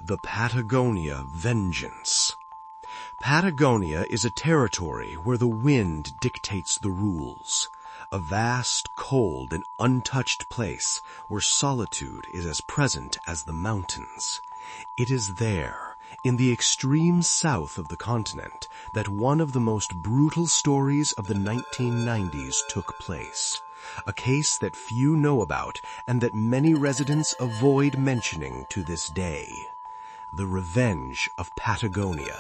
The Patagonia Vengeance. Patagonia is a territory where the wind dictates the rules. A vast, cold, and untouched place where solitude is as present as the mountains. It is there, in the extreme south of the continent, that one of the most brutal stories of the 1990s took place. A case that few know about and that many residents avoid mentioning to this day. The Revenge of Patagonia.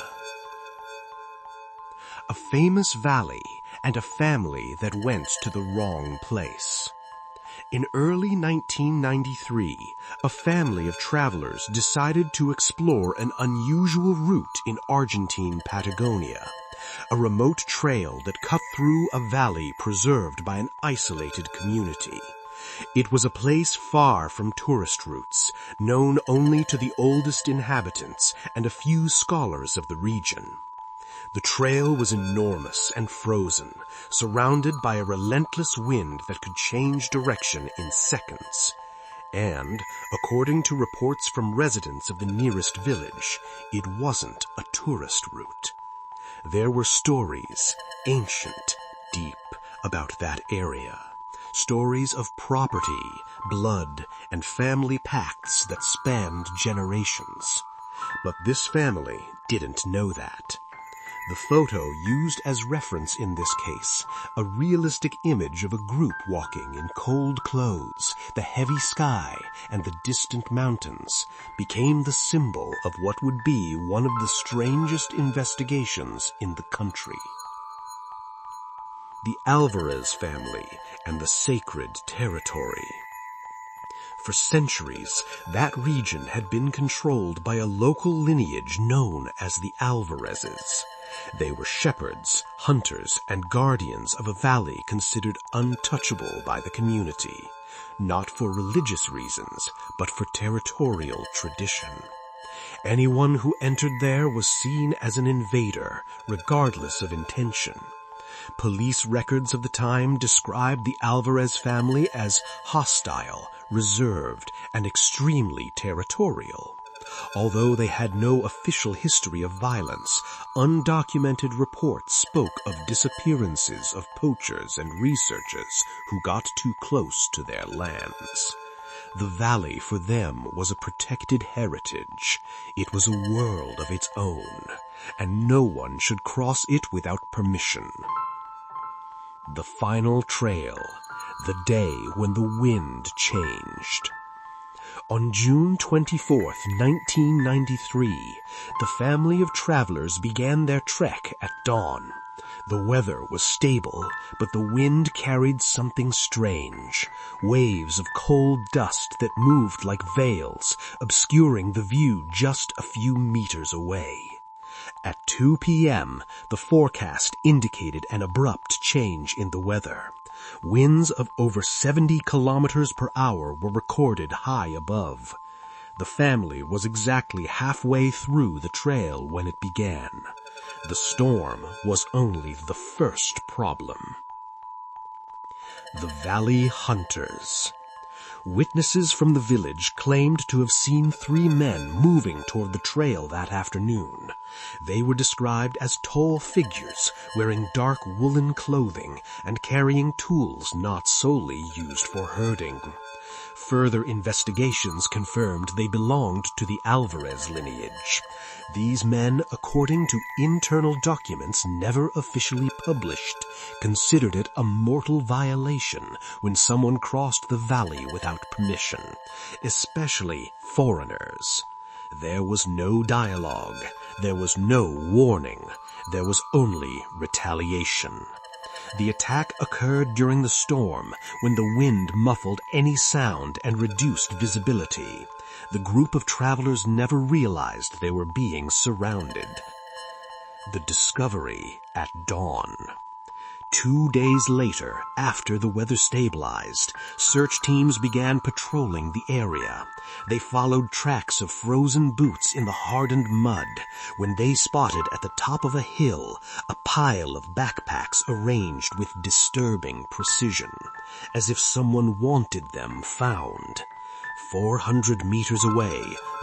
A famous valley and a family that went to the wrong place. In early 1993, a family of travelers decided to explore an unusual route in Argentine Patagonia, a remote trail that cut through a valley preserved by an isolated community. It was a place far from tourist routes, known only to the oldest inhabitants and a few scholars of the region. The trail was enormous and frozen, surrounded by a relentless wind that could change direction in seconds. And, according to reports from residents of the nearest village, it wasn't a tourist route. There were stories, ancient, deep, about that area. Stories of property, blood, and family pacts that spanned generations. But this family didn't know that. The photo used as reference in this case, a realistic image of a group walking in cold clothes, the heavy sky, and the distant mountains, became the symbol of what would be one of the strangest investigations in the country. The Alvarez family and the sacred territory. For centuries, that region had been controlled by a local lineage known as the Alvarezes. They were shepherds, hunters, and guardians of a valley considered untouchable by the community, not for religious reasons, but for territorial tradition. Anyone who entered there was seen as an invader, regardless of intention. Police records of the time described the Alvarez family as hostile, reserved, and extremely territorial. Although they had no official history of violence, undocumented reports spoke of disappearances of poachers and researchers who got too close to their lands. The valley for them was a protected heritage. It was a world of its own, and no one should cross it without permission. The final trail, the day when the wind changed. On June 24, 1993, the family of travelers began their trek at dawn. The weather was stable, but the wind carried something strange. Waves of cold dust that moved like veils, obscuring the view just a few meters away. At 2 p.m., the forecast indicated an abrupt change in the weather. Winds of over 70 kilometers per hour were recorded high above. The family was exactly halfway through the trail when it began. The storm was only the first problem. The Valley Hunters. Witnesses from the village claimed to have seen 3 men moving toward the trail that afternoon. They were described as tall figures, wearing dark woolen clothing and carrying tools not solely used for herding. Further investigations confirmed they belonged to the Alvarez lineage. These men, according to internal documents never officially published, considered it a mortal violation when someone crossed the valley without permission, especially foreigners. There was no dialogue. There was no warning. There was only retaliation. The attack occurred during the storm, when the wind muffled any sound and reduced visibility. The group of travelers never realized they were being surrounded. The discovery at dawn. 2 days later, after the weather stabilized, search teams began patrolling the area. They followed tracks of frozen boots in the hardened mud when they spotted at the top of a hill a pile of backpacks arranged with disturbing precision, as if someone wanted them found. 400 meters away,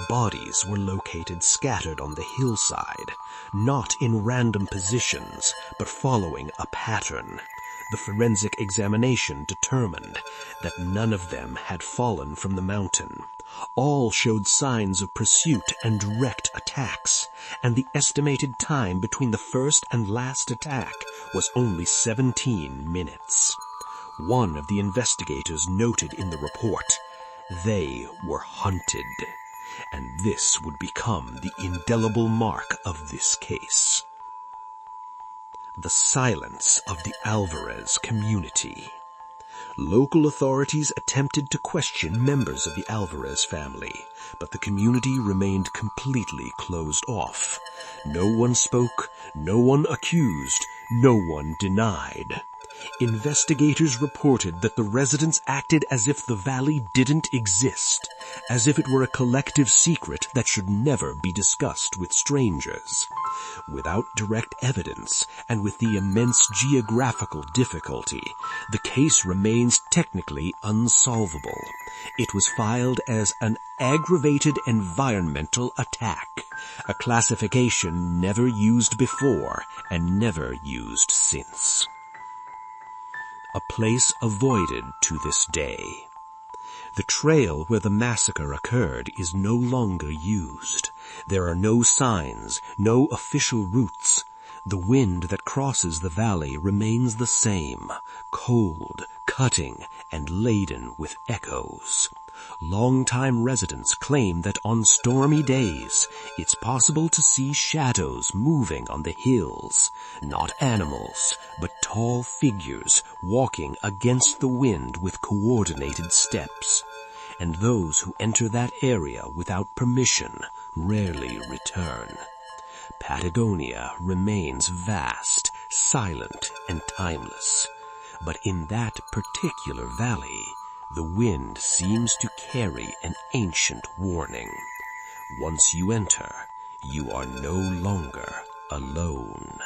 bodies were located scattered on the hillside, not in random positions, but following a pattern. The forensic examination determined that none of them had fallen from the mountain. All showed signs of pursuit and direct attacks, and the estimated time between the first and last attack was only 17 minutes. One of the investigators noted in the report, they were hunted, and this would become the indelible mark of this case. The silence of the Alvarez community. Local authorities attempted to question members of the Alvarez family, but the community remained completely closed off. No one spoke, no one accused, no one denied. Investigators reported that the residents acted as if the valley didn't exist, as if it were a collective secret that should never be discussed with strangers. Without direct evidence, and with the immense geographical difficulty, the case remains technically unsolvable. It was filed as an aggravated environmental attack, a classification never used before and never used since. A place avoided to this day. The trail where the massacre occurred is no longer used. There are no signs, no official routes. The wind that crosses the valley remains the same, cold, cutting, and laden with echoes. Longtime residents claim that on stormy days, it's possible to see shadows moving on the hills, not animals, but tall figures walking against the wind with coordinated steps. And those who enter that area without permission rarely return. Patagonia remains vast, silent, and timeless. But in that particular valley, the wind seems to carry an ancient warning. Once you enter, you are no longer alone.